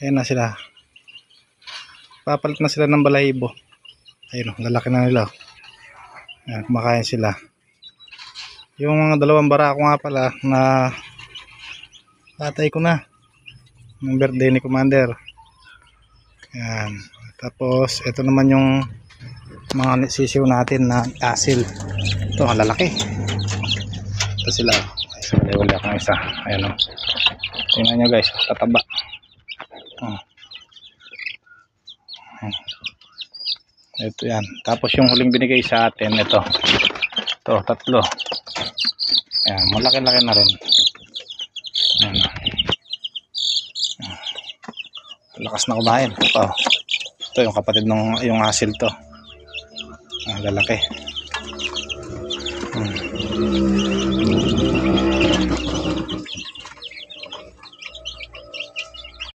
Ayan na sila. Papalit na sila ng balahibo. Ayun, lalaki na nila. Ayan, kumakain sila. Yung mga dalawang barako nga pala na tatay ko na ng birthday ni Commander. Ayan. Tapos ito naman yung mga sisiw natin na asil. Ito ang lalaki. Ito sila. Wala akong isa. Ayan o. Tingnan nyo guys, tataba. Ito yan. Tapos yung huling binigay sa atin, ito. Ito, tatlo. Ayan, malaki-laki na rin. Ayan. Lakas na kumain. Ito yung kapatid ng yung asil to. Lalaki.